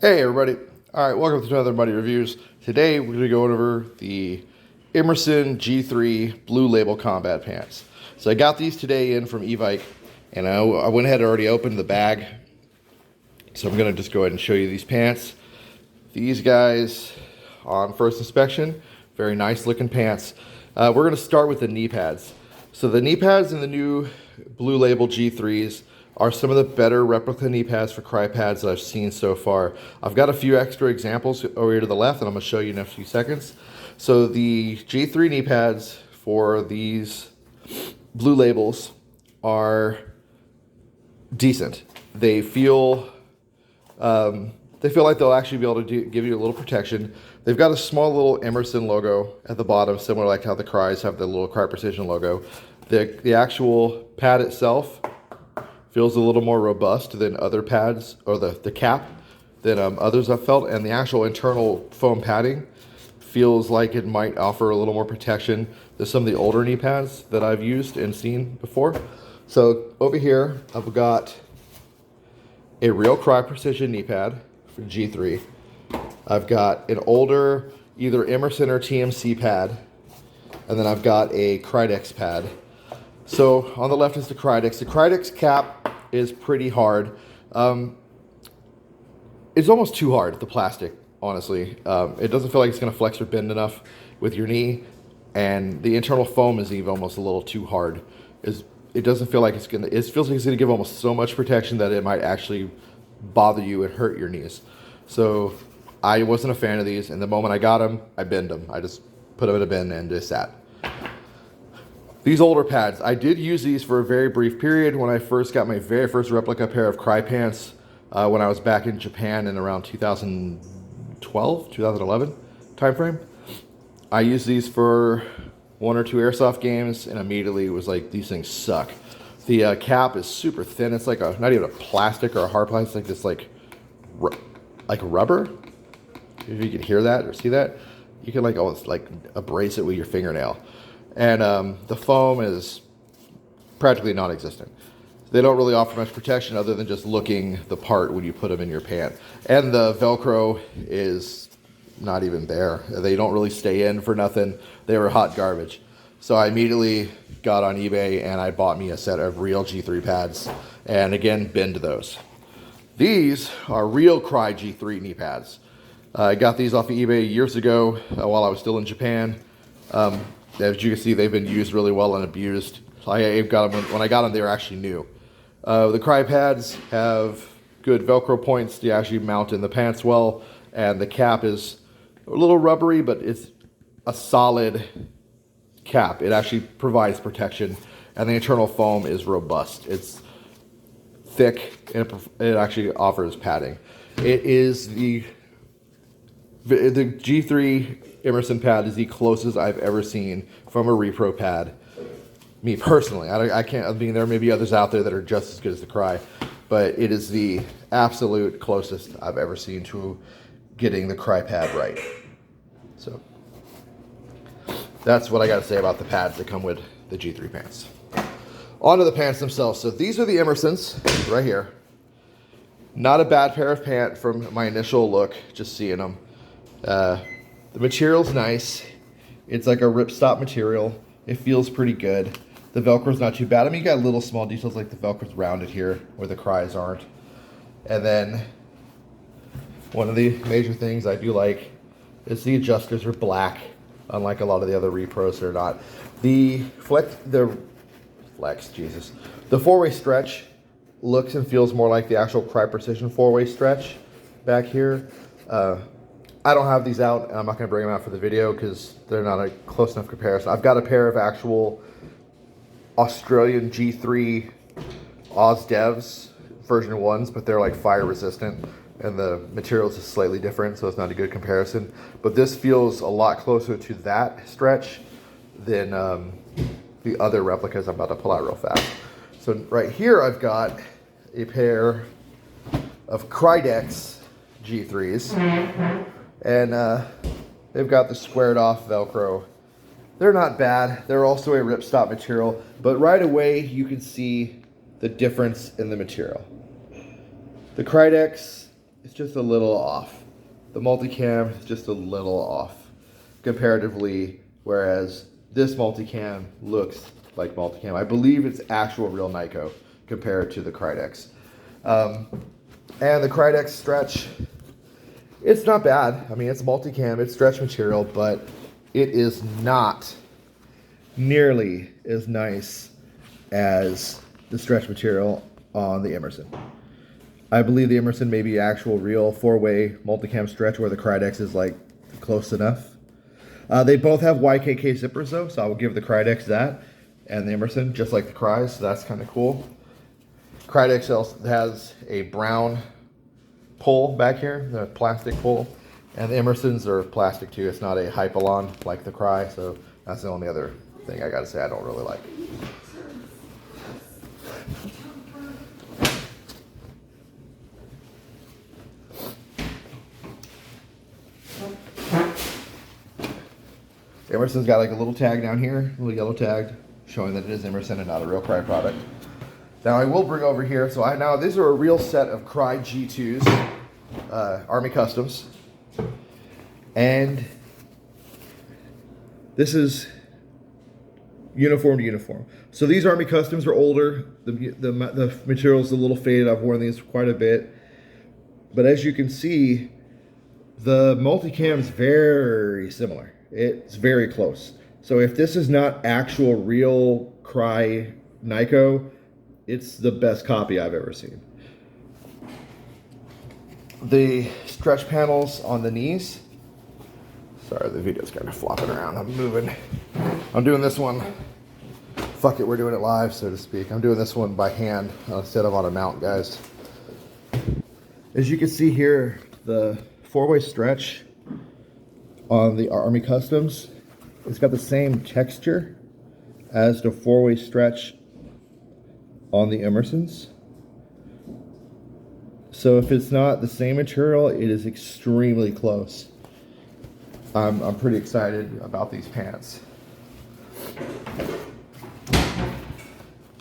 Hey everybody. Alright, welcome to another Muddy Reviews. Today we're going to go over the Emerson G3 Blue Label Combat pants. So I got these today in from Evike, and I went ahead and already opened the bag. So I'm going to just go ahead and show you these pants. These guys, on first inspection, very nice looking pants. We're going to start with the knee pads. So the knee pads in the new Blue Label G3s are some of the better replica knee pads for Crye pads that I've seen so far. I've got a few extra examples over here to the left, and I'm going to show you in a few seconds. So the G3 knee pads for these Blue Labels are decent. They feel like they'll actually be able to give you a little protection. They've got a small little Emerson logo at the bottom, similar like how the Cryes have the little Crye Precision logo. The actual pad itself feels a little more robust than other pads, or the cap, than others I've felt. And the actual internal foam padding feels like it might offer a little more protection than some of the older knee pads that I've used and seen before. So over here, I've got a real Crye Precision knee pad for G3. I've got an older either Emerson or TMC pad, and then I've got a Crye pad. So on the left is the Crye. The Crye cap is pretty hard. It's almost too hard, the plastic, honestly. It doesn't feel like it's going to flex or bend enough with your knee, and the internal foam is even almost a little too hard. It doesn't feel like it's going to, it feels like it's going to give almost so much protection that it might actually bother you and hurt your knees. So I wasn't a fan of these, and the moment I got them, I binned them. I just put them in a bin and just sat. These older pads, I did use these for a very brief period when I first got my very first replica pair of Crye pants when I was back in Japan in around 2012, 2011 timeframe. I used these for one or two airsoft games and immediately was like, these things suck. The cap is super thin. It's like not even a plastic or a hard plastic, it's like rubber. If you can hear that or see that, you can like almost like abrase it with your fingernail. And the foam is practically non-existent. They don't really offer much protection other than just looking the part when you put them in your pant. And the Velcro is not even there. They don't really stay in for nothing. They were hot garbage. So I immediately got on eBay and I bought me a set of real G3 pads. And again, binned those. These are real Crye G3 knee pads. I got these off of eBay years ago while I was still in Japan. As you can see, they've been used really well and abused. I got them when I got them, they were actually new. The Crye pads have good Velcro points to actually mount in the pants well, and the cap is a little rubbery, but it's a solid cap. It actually provides protection, and the internal foam is robust. It's thick, and it actually offers padding. It is the G3 Emerson pad is the closest I've ever seen from a repro pad. Me personally, I can't. I mean, there may be others out there that are just as good as the Crye, but it is the absolute closest I've ever seen to getting the Crye pad right. So that's what I got to say about the pads that come with the G3 pants. On to the pants themselves. So these are the Emersons right here. Not a bad pair of pants from my initial look, just seeing them. The material's nice. It's like a ripstop material. It feels pretty good. The Velcro's not too bad. I mean, you got little small details like the Velcro's rounded here where the Cryes aren't. And then one of the major things I do like is the adjusters are black, unlike a lot of the other repros are not. The four-way stretch looks and feels more like the actual Crye Precision four-way stretch back here. I don't have these out, and I'm not going to bring them out for the video because they're not a close enough comparison. I've got a pair of actual Australian G3 OzDevs version 1s, but they're like fire resistant, and the material is just slightly different, so it's not a good comparison. But this feels a lot closer to that stretch than the other replicas I'm about to pull out real fast. So right here I've got a pair of Crye G3s. And they've got the squared off Velcro. They're not bad. They're also a ripstop material, but right away you can see the difference in the material. The Crye it's just a little off. The multicam is just a little off comparatively, whereas this multicam looks like multicam. I believe it's actual real Nyko compared to the Crye. And the Crye stretch, it's not bad. I mean, it's multicam, it's stretch material, but it is not nearly as nice as the stretch material on the Emerson. I believe the Emerson may be actual real 4-way multicam stretch, where the Crye is like close enough. They both have YKK zippers though, so I will give the Crye that, and the Emerson just like the Crye, so that's kind of cool. Crye also has a brown pull back here, the plastic pull, and the Emersons are plastic too. It's not a Hypalon like the Crye, so that's the only other thing I gotta say I don't really like. Emerson's got like a little tag down here, a little yellow tag, showing that it is Emerson and not a real Crye product. Now I will bring over here, so now these are a real set of Crye G2s, Army Customs. And this is uniform to uniform. So these Army Customs are older. The material's a little faded. I've worn these quite a bit. But as you can see, the multicam's very similar. It's very close. So if this is not actual real Crye Nyko, it's the best copy I've ever seen. The stretch panels on the knees. Sorry, the video's kind of flopping around. I'm moving. I'm doing this one. Fuck it, we're doing it live, so to speak. I'm doing this one by hand instead of on a mount, guys. As you can see here, the 4-way stretch on the Army Customs, it's got the same texture as the 4-way stretch on the Emersons. So if it's not the same material, it is extremely close. I'm pretty excited about these pants.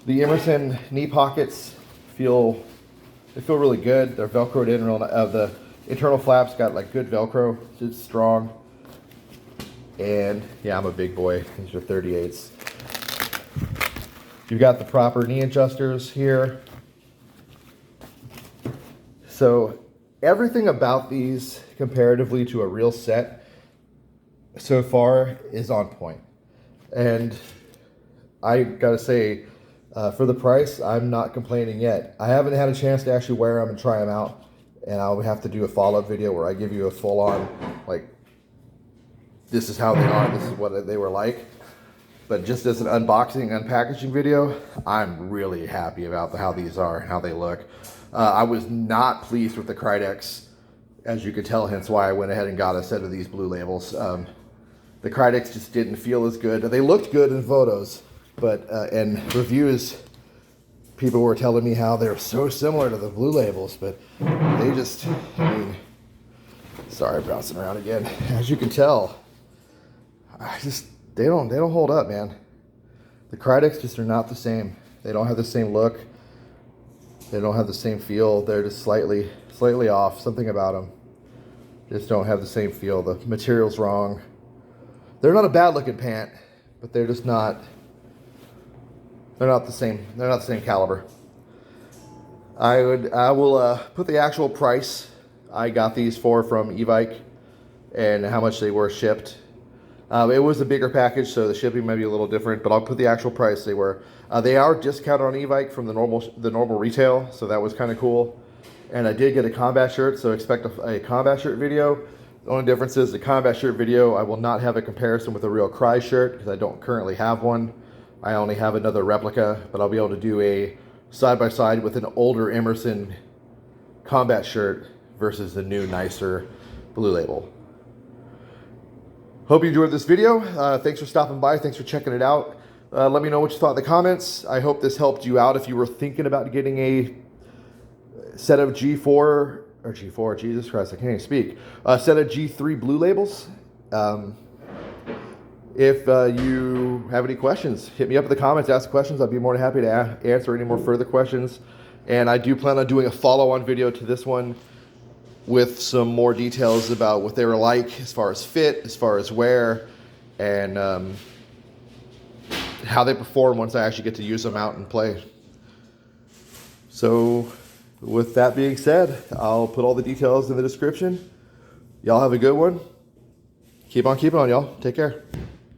The Emerson knee pockets feel really good. They're velcroed in. The internal flaps got like good Velcro. It's strong. And yeah, I'm a big boy. These are 38s. You've got the proper knee adjusters here. So everything about these comparatively to a real set so far is on point. And I gotta say, for the price, I'm not complaining yet. I haven't had a chance to actually wear them and try them out. And I'll have to do a follow-up video where I give you a full-on, like, this is how they are, this is what they were like. But just as an unboxing, unpackaging video, I'm really happy about how these are, how they look. I was not pleased with the Crye, as you could tell, hence why I went ahead and got a set of these Blue Labels. The Crye just didn't feel as good. They looked good in photos, but in reviews, people were telling me how they're so similar to the Blue Labels, but they just, I mean, sorry, bouncing around again. As you can tell, they don't hold up, man. The Crye just are not the same. They don't have the same look. They don't have the same feel. They're just slightly off. Something about them just don't have the same feel. The material's wrong. They're not a bad looking pant, but they're just not. They're not the same. They're not the same caliber. I will put the actual price I got these from Evike and how much they were shipped. It was a bigger package, so the shipping might be a little different, but I'll put the actual price they were. They are discounted on Evike from the normal retail, so that was kind of cool. And I did get a combat shirt, so expect a combat shirt video. The only difference is the combat shirt video, I will not have a comparison with a real Crye shirt because I don't currently have one. I only have another replica, but I'll be able to do a side-by-side with an older Emerson combat shirt versus the new, nicer Blue Label. Hope you enjoyed this video. Thanks for stopping by. Thanks for checking it out. Let me know what you thought in the comments. I hope this helped you out if you were thinking about getting a set of G4, Jesus Christ, I can't even speak. A set of G3 Blue Labels. If you have any questions, hit me up in the comments, ask questions. I'd be more than happy to answer any more further questions. And I do plan on doing a follow-on video to this one with some more details about what they were like as far as fit, as far as wear, and how they perform once I actually get to use them out and play. So with that being said, I'll put all the details in the description. Y'all have a good one. Keep on keeping on, y'all. Take care.